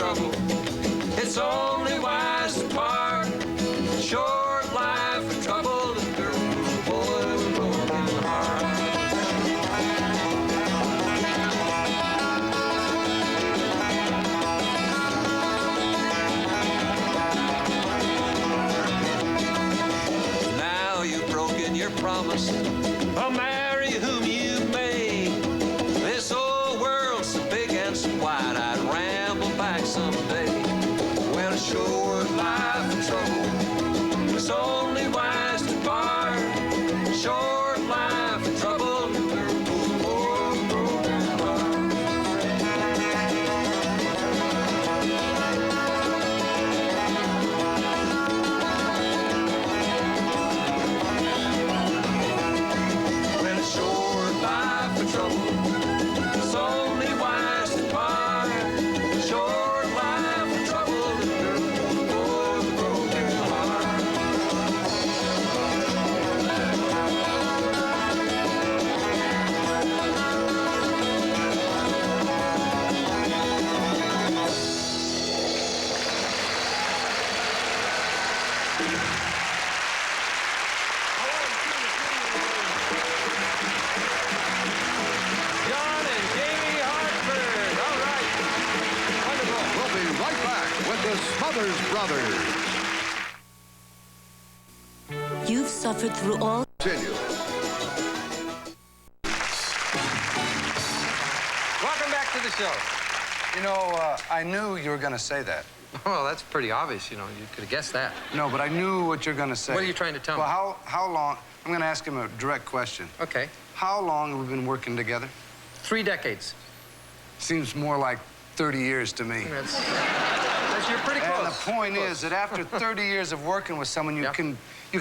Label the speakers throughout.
Speaker 1: trouble. It's only wise to part. Short life of trouble and girl, boy with a broken heart. Now you've broken your promise. I'll marry whom you've made. This old world's so big and so wide, I'd ramble back someday. Well, a short life of trouble, it's only wise to part. Short life of trouble, poor broken heart. Well, a short life of trouble, it's only wise to part. Short life of trouble, poor broken heart. John and Jamie Hartford. All right. Wonderful.
Speaker 2: We'll be right back with the Smothers Brothers.
Speaker 3: You've suffered through all.
Speaker 2: Continue.
Speaker 4: Welcome back to the show.
Speaker 5: You know, I knew you were going to say that.
Speaker 4: Well, that's pretty obvious, you know. You could have guessed that.
Speaker 5: No, but I knew what you're going to say.
Speaker 4: What are you trying to tell me?
Speaker 5: Well, how long? I'm going to ask him a direct question.
Speaker 4: Okay.
Speaker 5: How long have we been working together?
Speaker 4: 3 decades.
Speaker 5: Seems more like 30 years to me.
Speaker 4: You're pretty close.
Speaker 5: And the point is that after 30 years of working with someone, you can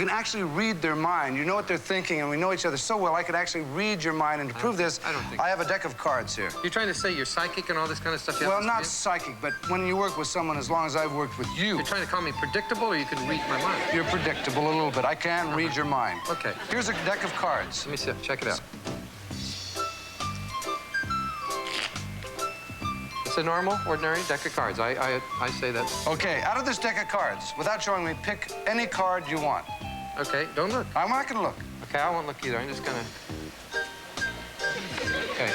Speaker 5: actually read their mind. You know what they're thinking, and we know each other so well, I could actually read your mind. And to prove this,
Speaker 4: I don't think
Speaker 5: I have a deck of cards here.
Speaker 4: You're trying to say you're psychic and all this kind of stuff?
Speaker 5: Well, not psychic, but when you work with someone as long as I've worked with you.
Speaker 4: You're trying to call me predictable, or you can read my mind?
Speaker 5: You're predictable a little bit. I can read your mind.
Speaker 4: Okay.
Speaker 5: Here's a deck of cards.
Speaker 4: Let me see. Check it out. It's a normal, ordinary deck of cards. I say that.
Speaker 5: Okay, out of this deck of cards, without showing me, pick any card you want.
Speaker 4: Okay, don't look.
Speaker 5: I'm not gonna look.
Speaker 4: Okay, I won't look either. I'm just gonna... Okay.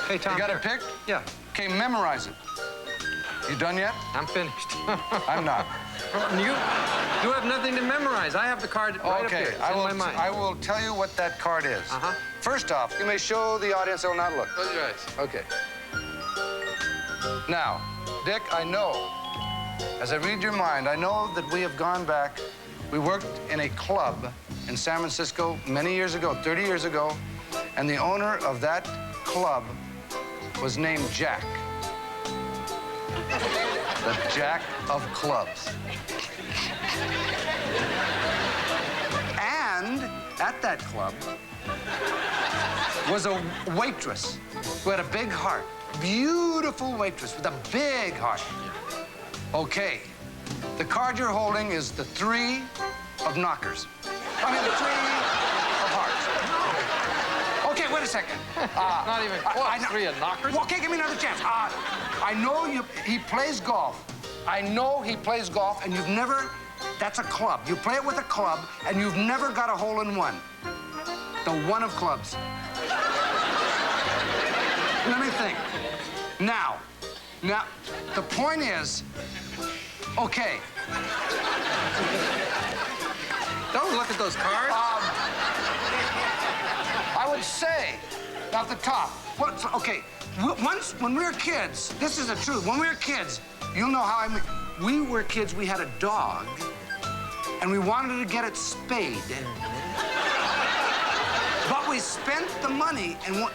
Speaker 4: Hey, Tom.
Speaker 5: You got
Speaker 4: here.
Speaker 5: it picked?
Speaker 4: Yeah.
Speaker 5: Okay, memorize it. You done yet?
Speaker 4: I'm finished.
Speaker 5: I'm not.
Speaker 4: You have nothing to memorize. I have the card right up here. It's in my mind.
Speaker 5: I will tell you what that card is.
Speaker 4: Uh-huh.
Speaker 5: First off, you may show the audience they'll not look.
Speaker 4: Close your eyes.
Speaker 5: Okay. Now, Dick, I know, as I read your mind, I know that we have gone back. We worked in a club in San Francisco many years ago, 30 years ago, and the owner of that club was named Jack. The Jack of Clubs. And at that club was a waitress who had a big heart. Beautiful waitress with a big heart. Okay, the card you're holding is the 3 of knockers. I mean, the 3 of hearts. Okay, wait a second.
Speaker 4: Not even close. 3 of knockers?
Speaker 5: Okay, give me another chance. I know he plays golf. I know he plays golf, and you've never... That's a club. You play it with a club, and you've never got a hole-in-one. The 1 of clubs. Let me think. Now, the point is, okay.
Speaker 4: Don't look at those cards.
Speaker 5: I would say, off the top, okay, when we were kids, this is the truth. When we were kids, you'll know how we were kids, we had a dog, and we wanted to get it spayed. But we spent the money, and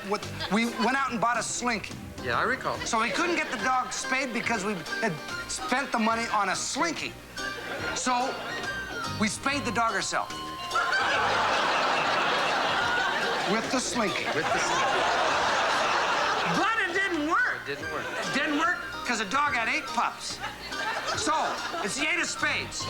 Speaker 5: we went out and bought a slinky.
Speaker 4: Yeah, I recall.
Speaker 5: So we couldn't get the dog spayed because we had spent the money on a slinky. So we spayed the dog ourselves. With the slinky.
Speaker 4: With the slinky.
Speaker 5: But it didn't work.
Speaker 4: It didn't work.
Speaker 5: It didn't work because the dog had 8 pups. So, it's the 8 of spades.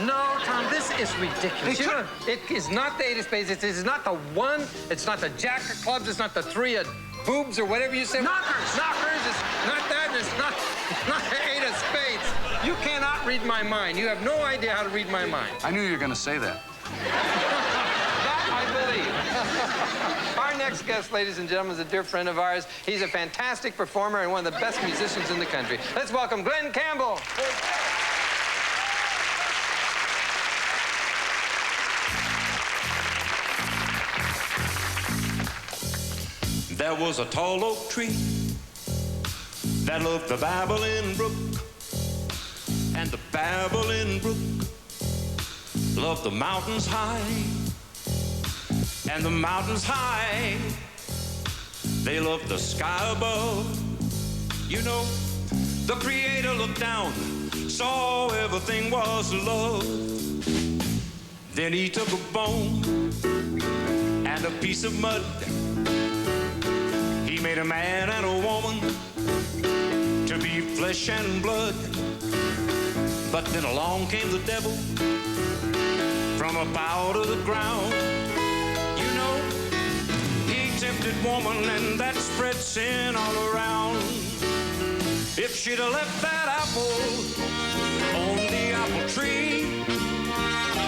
Speaker 4: No, Tom, this is ridiculous. It is not the 8 of spades. It is not the 1. It's not the Jack of clubs. It's not the 3 of boobs or whatever you said.
Speaker 5: Knockers.
Speaker 4: Knockers. It's not that. It's not... Eight of spades. You cannot read my mind. You have no idea how to read my mind.
Speaker 5: I knew you were going to say that.
Speaker 4: That I believe. Our next guest, ladies and gentlemen, is a dear friend of ours. He's a fantastic performer and one of the best musicians in the country. Let's welcome Glenn Campbell.
Speaker 1: There was a tall oak tree that loved the babbling brook, and the babbling brook loved the mountains high, and the mountains high, they loved the sky above. You know, the Creator looked down, saw everything was love. Then he took a bone and a piece of mud. He made a man and a woman to be flesh and blood. But then along came the devil from up out of the ground. You know, he tempted woman and that spread sin all around. If she'd have left that apple on the apple tree,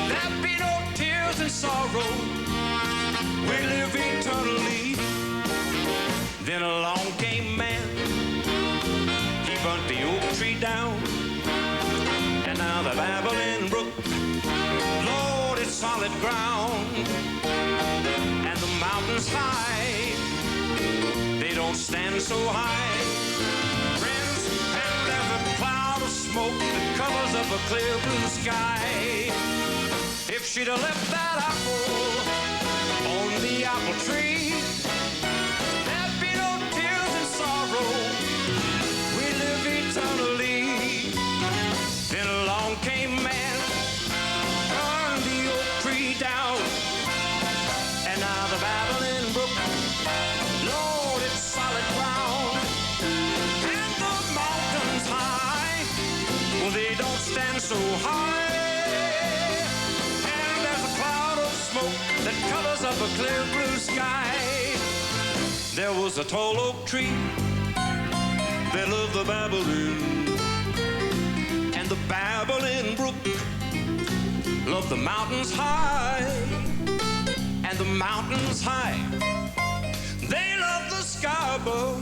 Speaker 1: there'd be no tears and sorrow. We live eternally. Then along came man. He burnt the oak tree down. And now the babbling brook, Lord, it's solid ground. And the mountains high, they don't stand so high. Friends, and there's a cloud of smoke that covers up a clear blue sky. If she'd have left that apple on the apple tree, there'd be no tears and sorrow. We live eternally. Then along came man, turned the oak tree down. And now the babbling brook, Lord, it's solid ground. And the mountains high, well, they don't stand so high. And there's a cloud of smoke that covers up a clear blue sky. There was a tall oak tree that loved the babbling, and the babbling brook loved the mountains high, and the mountains high, they loved the sky above.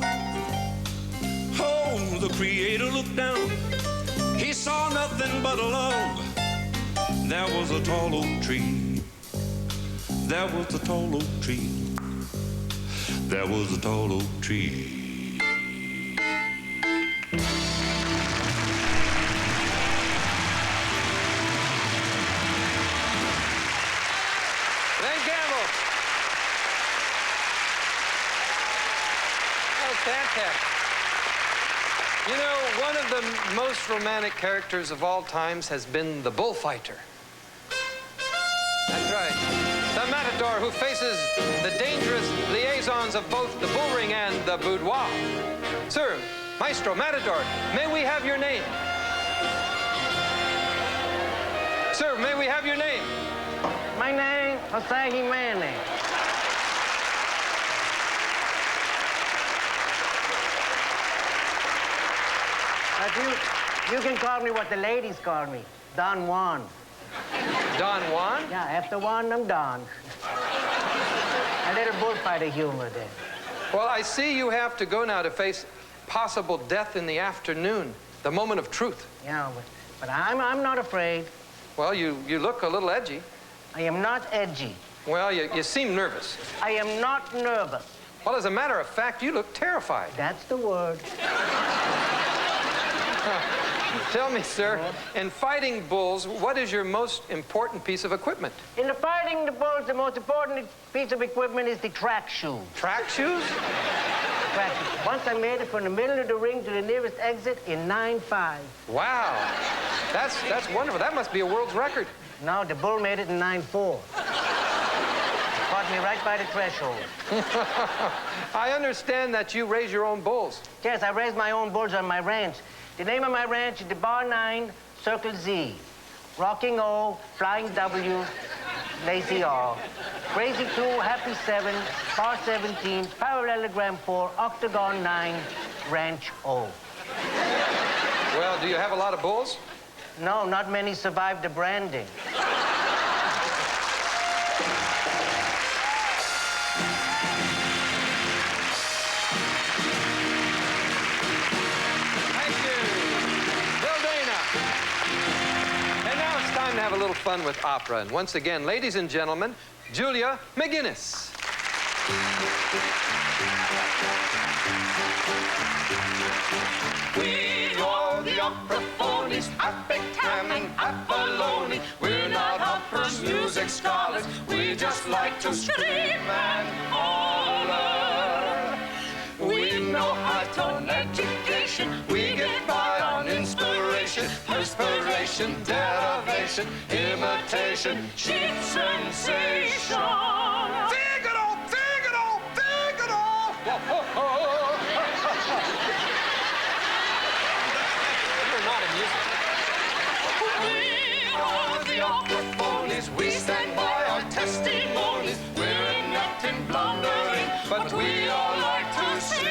Speaker 1: Oh, the Creator looked down, he saw nothing but love. There was a tall oak tree, there was a tall oak tree, there was a tall oak tree.
Speaker 4: Glenn Campbell. That was fantastic. You know, one of the most romantic characters of all times has been the bullfighter. That's right. The matador who faces the dangerous liaisons of both the bull ring and the boudoir. Sir, Maestro, Matador, may we have your name? Sir, may we have your name?
Speaker 6: My name, Jose Jimenez. But you can call me what the ladies call me, Don Juan.
Speaker 4: Don Juan?
Speaker 6: Yeah, after Juan, I'm Don. A little bullfighter humor there.
Speaker 4: Well, I see you have to go now to face possible death in the afternoon, the moment of truth.
Speaker 6: Yeah, but I'm not afraid.
Speaker 4: Well, you look a little edgy.
Speaker 6: I am not edgy.
Speaker 4: Well, you seem nervous.
Speaker 6: I am not nervous.
Speaker 4: Well, as a matter of fact, you look terrified.
Speaker 6: That's the word.
Speaker 4: Tell me, sir, in fighting bulls, what is your most important piece of equipment?
Speaker 6: In the fighting the bulls, the most important piece of equipment is the track shoe.
Speaker 4: Track shoes?
Speaker 6: Track shoe. Once I made it from the middle of the ring to the nearest exit in 9.5.
Speaker 4: Wow. That's wonderful. That must be a world's record.
Speaker 6: No, the bull made it in 9.4. Caught me right by the threshold.
Speaker 4: I understand that you raise your own bulls.
Speaker 6: Yes, I raise my own bulls on my ranch. The name of my ranch is the Bar 9, Circle Z. Rocking O, Flying W, Lazy R. Crazy 2, Happy 7, Bar 17, Parallelogram 4, Octagon 9, Ranch O.
Speaker 4: do you have a lot of bulls?
Speaker 6: No, not many survived the branding.
Speaker 4: Thank you. Bill Dana. And now it's time to have a little fun with opera. And once again, ladies and gentlemen, Julia McGinnis.
Speaker 1: We are the opera phonies, epic ham and abalone. We're not operas, music scholars. We just like to scream and holler. We know high-tone education. We get by on inspiration, perspiration, derivation, imitation, cheap sensation. Figaro, Figaro, Figaro!
Speaker 4: You're not a music.
Speaker 1: We are the opera phonies. We stand by our testimonies. We're inept in blundering, but we all like to sing.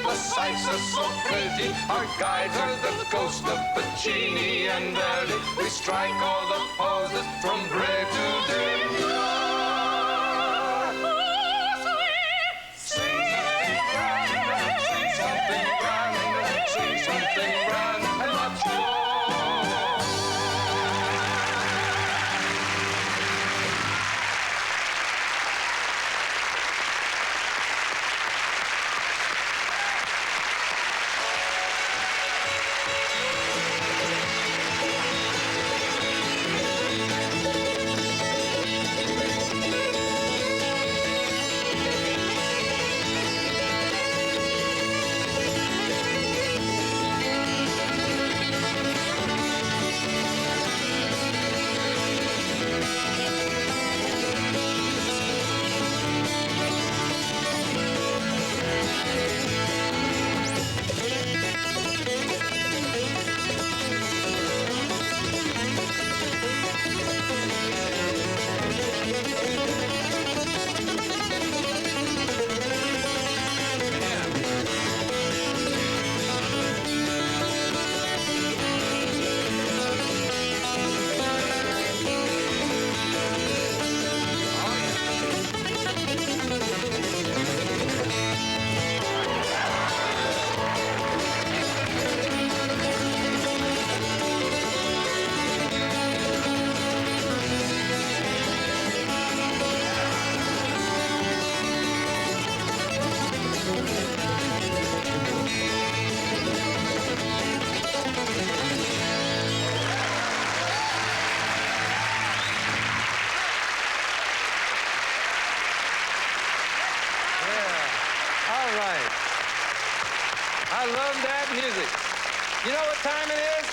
Speaker 1: The sights are so pretty. Our guides are the ghost of Puccini and Verdi. We strike all the poses from grave to day. Sing something grand, sing something grand, and much more.
Speaker 4: I love that music. You know what time it is?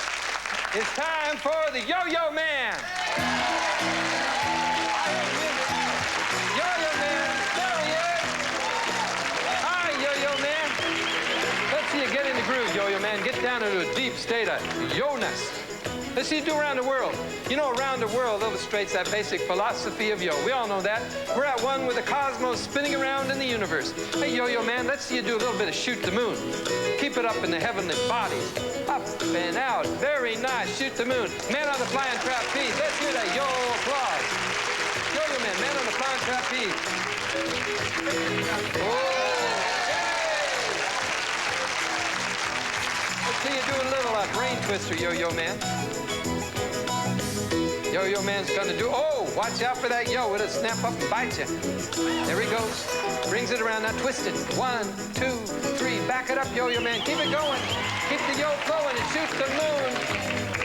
Speaker 4: It's time for the Yo-Yo Man. Yo-Yo Man, there he is. Hi, Yo-Yo Man. Let's see you get in the groove, Yo-Yo Man. Get down into a deep state of yo-ness. Let's see you do around the world. You know, around the world illustrates that basic philosophy of yo. We all know that. We're at one with the cosmos spinning around in the universe. Hey, Yo-Yo Man, let's see you do a little bit of shoot the moon. Keep it up in the heavenly bodies. Up and out. Very nice. Shoot the moon. Man on the flying trapeze. Let's hear that yo applause. Yo-Yo Man, man on the flying trapeze. Oh. Let's see you do a little brain twister, Yo-Yo Man. Yo-Yo Man's gonna do, oh, watch out for that yo. It'll snap up and bite you. There he goes. Brings it around, now twist it. 1, 2, 3, back it up, Yo-Yo Man. Keep it going. Keep the yo flowing and shoot the moon.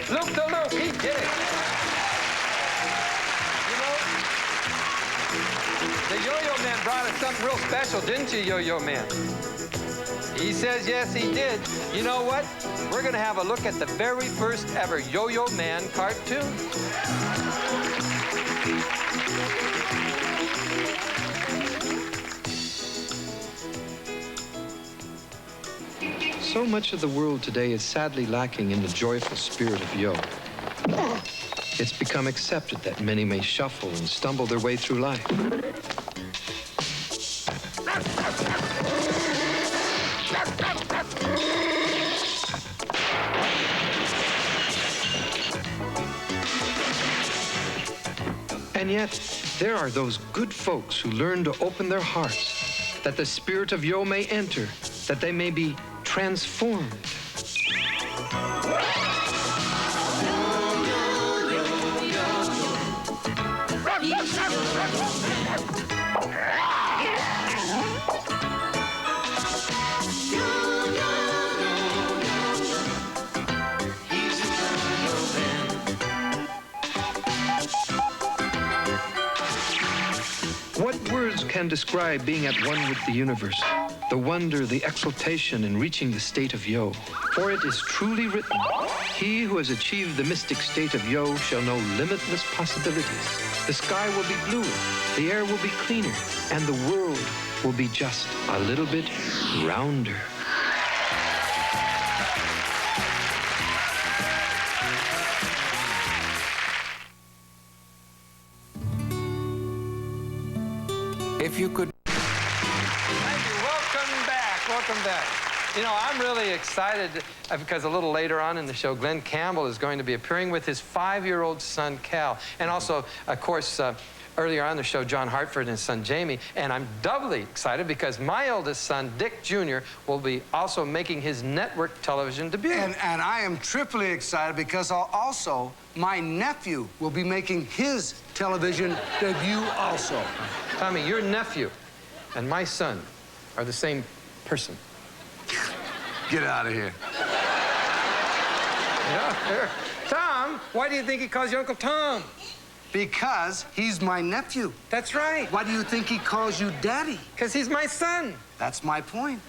Speaker 4: Loop the loop, he did it. You know, the Yo-Yo Man brought us something real special, didn't you, Yo-Yo Man? He says yes, he did. You know what? We're going to have a look at the very first ever Yo-Yo Man cartoon. So much of the world today is sadly lacking in the joyful spirit of yo. It's become accepted that many may shuffle and stumble their way through life. And yet, there are those good folks who learn to open their hearts, that the spirit of yo may enter, that they may be transformed. What words can describe being at one with the universe? The wonder, the exultation in reaching the state of yo. For it is truly written, he who has achieved the mystic state of yo shall know limitless possibilities. The sky will be bluer, the air will be cleaner, and the world will be just a little bit rounder.
Speaker 5: If you could...
Speaker 4: Thank you. Welcome back. Welcome back. You know, I'm really excited because a little later on in the show, Glenn Campbell is going to be appearing with his 5-year-old son, Cal. And also, of course, earlier on the show, John Hartford and his son, Jamie. And I'm doubly excited because my eldest son, Dick Jr., will be also making his network television debut.
Speaker 5: And I am triply excited because also my nephew will be making his television debut also.
Speaker 4: Tommy, your nephew and my son are the same person.
Speaker 5: Get out of here.
Speaker 4: Yeah, here. Tom, why do you think he calls you Uncle Tom?
Speaker 5: Because he's my nephew.
Speaker 4: That's right.
Speaker 5: Why do you think he calls you Daddy?
Speaker 4: Because he's my son.
Speaker 5: That's my point.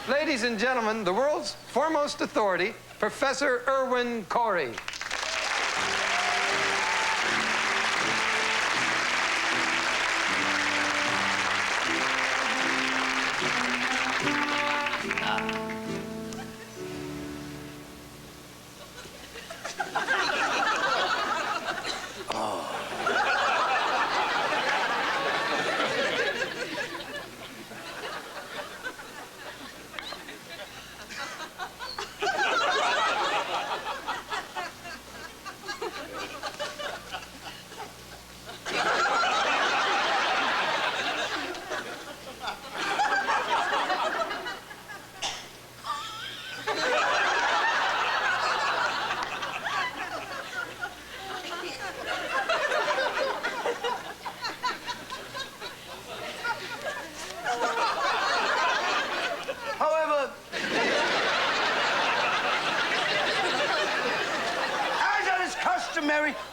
Speaker 4: Ladies and gentlemen, the world's foremost authority, Professor Irwin Corey.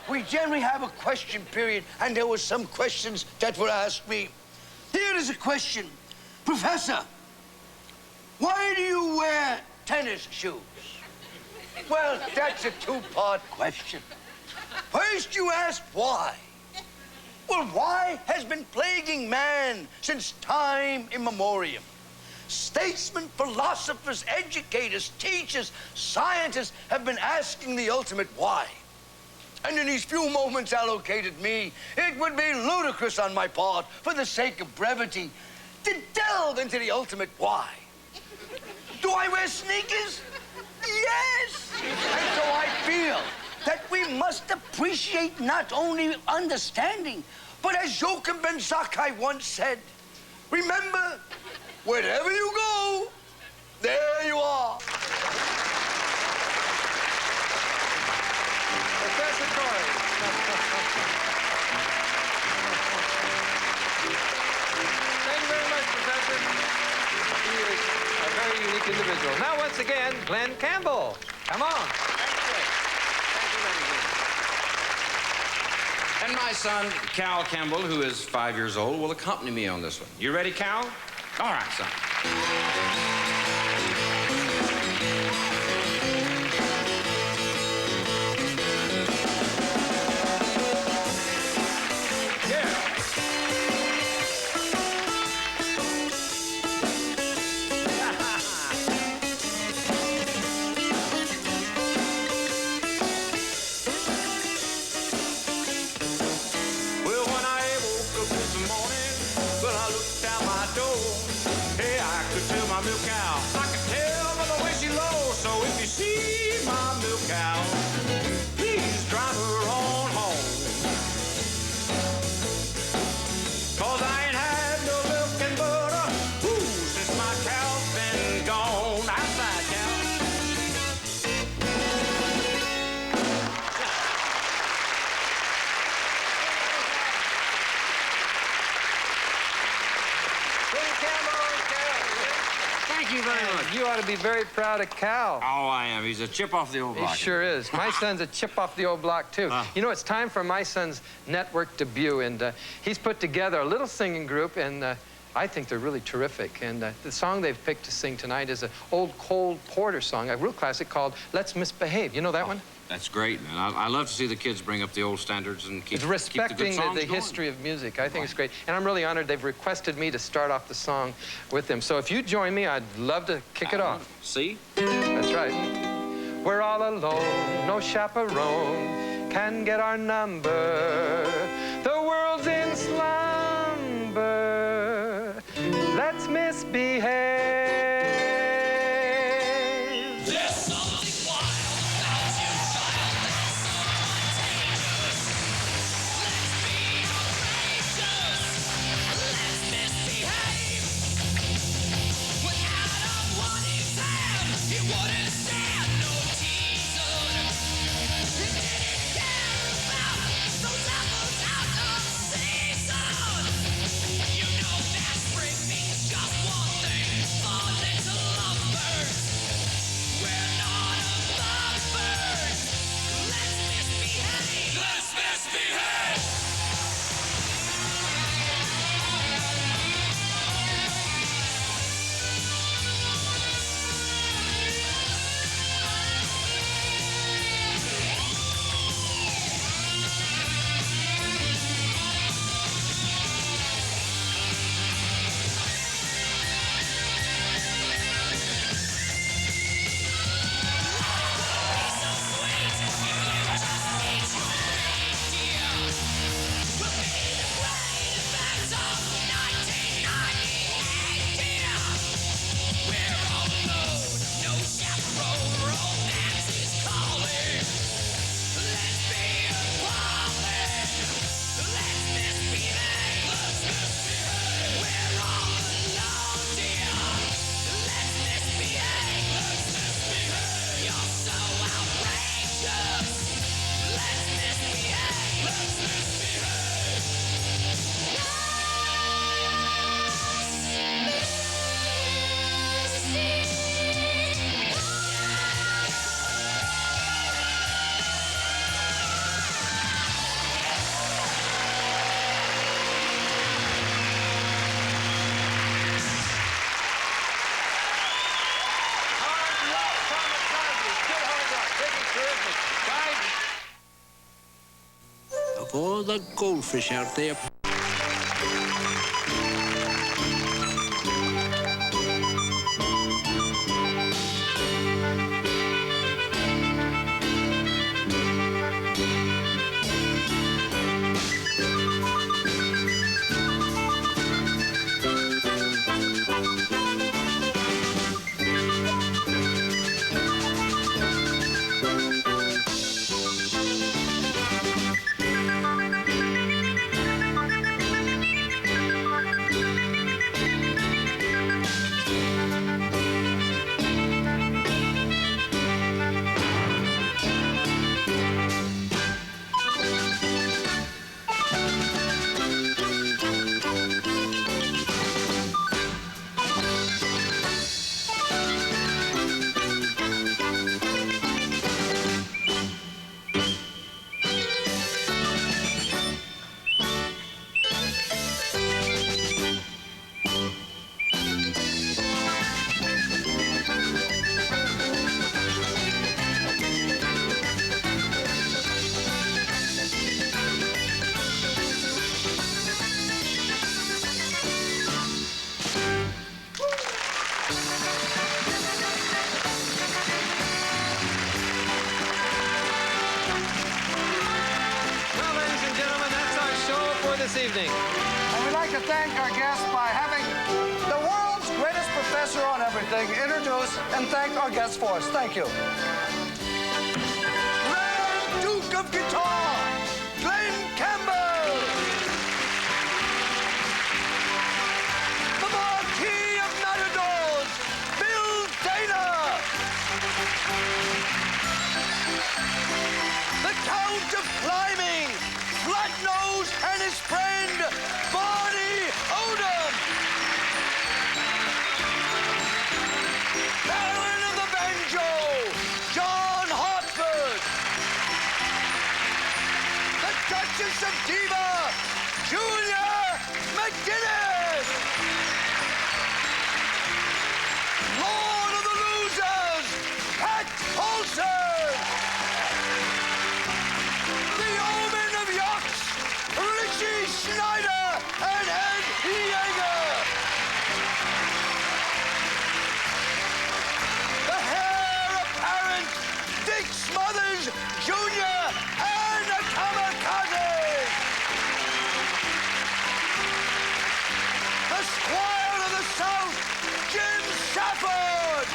Speaker 7: We generally have a question period, and there were some questions that were asked me. Here is a question. Professor, why do you wear tennis shoes? Well, that's a two-part question. First, you asked why. Well, why has been plaguing man since time immemorial. Statesmen, philosophers, educators, teachers, scientists have been asking the ultimate why. And in these few moments allocated me, it would be ludicrous on my part, for the sake of brevity, to delve into the ultimate why. Do I wear sneakers? Yes! And so I feel that we must appreciate not only understanding, but as Joachim Ben Zakkai once said, remember, wherever you go, there you are.
Speaker 4: Professor Corey. Thank you very much, Professor. He is a very unique individual. Now, once again, Glenn Campbell. Come on.
Speaker 8: Thank you. And my son, Cal Campbell, who is 5 years old, will accompany me on this one. You ready, Cal? All right, son. my milk cow. I can tell by the way she lows. So if you see my milk cow, please drive her on home. 'Cause I ain't had no milk and butter, since my cow's been gone. Outside, cow. Thank you very much.
Speaker 4: You ought to be very proud of Cal.
Speaker 8: Oh, I am. He's a chip off the old block.
Speaker 4: He sure is. My son's a chip off the old block, too. You know, it's time for my son's network debut, and he's put together a little singing group, and I think they're really terrific. And the song they've picked to sing tonight is an old Cole Porter song, a real classic called Let's Misbehave. You know that one?
Speaker 8: That's great, man. I love to see the kids bring up the old standards and keep
Speaker 4: It's respecting
Speaker 8: keep
Speaker 4: the history of music. I think it's great. And I'm really honored they've requested me to start off the song with them. So if you join me, I'd love to kick it off.
Speaker 8: See?
Speaker 4: That's right. We're all alone, no chaperone can get our number. The world's in slumber. Let's misbehave.
Speaker 9: Of all the goldfish out there.
Speaker 4: Evening.
Speaker 5: And we'd like to thank our guests by having the world's greatest professor Professor on everything, introduce and thank our guests for us. Thank you.
Speaker 7: Grand Duke of Guitar, Glenn Campbell. The Marquis of Matadors, Bill Dana. The Count of Climbing, Flatnose and his friend, Barney Odom. Baron of the Banjo, John Hartford. The Duchess of Diva, Julia McGinnis. Lord of the Losers, Pat Paulson. The Omen of Yachts, Richie Schneider and Ed Yeager. The heir apparent, Dick Smothers Jr. and a kamikaze. The Squire of the South, Jim Safford.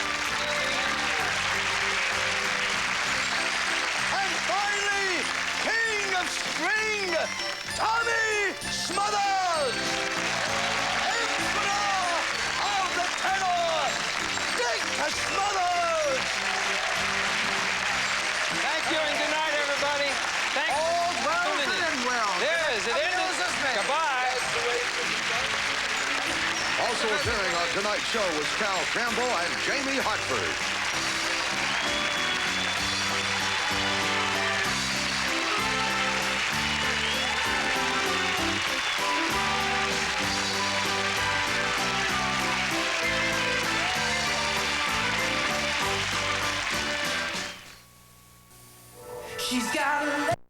Speaker 7: And finally, King of String, Tommy Smothers. Emperor of the Tenor, Dick Smothers.
Speaker 4: Thank you and good night, everybody. Thank you.
Speaker 5: All well
Speaker 4: for tuning in.
Speaker 5: and well.
Speaker 4: There is. It ended. Goodbye.
Speaker 2: Also appearing on tonight's show was Cal Campbell and Jamie Hartford.
Speaker 1: She's got a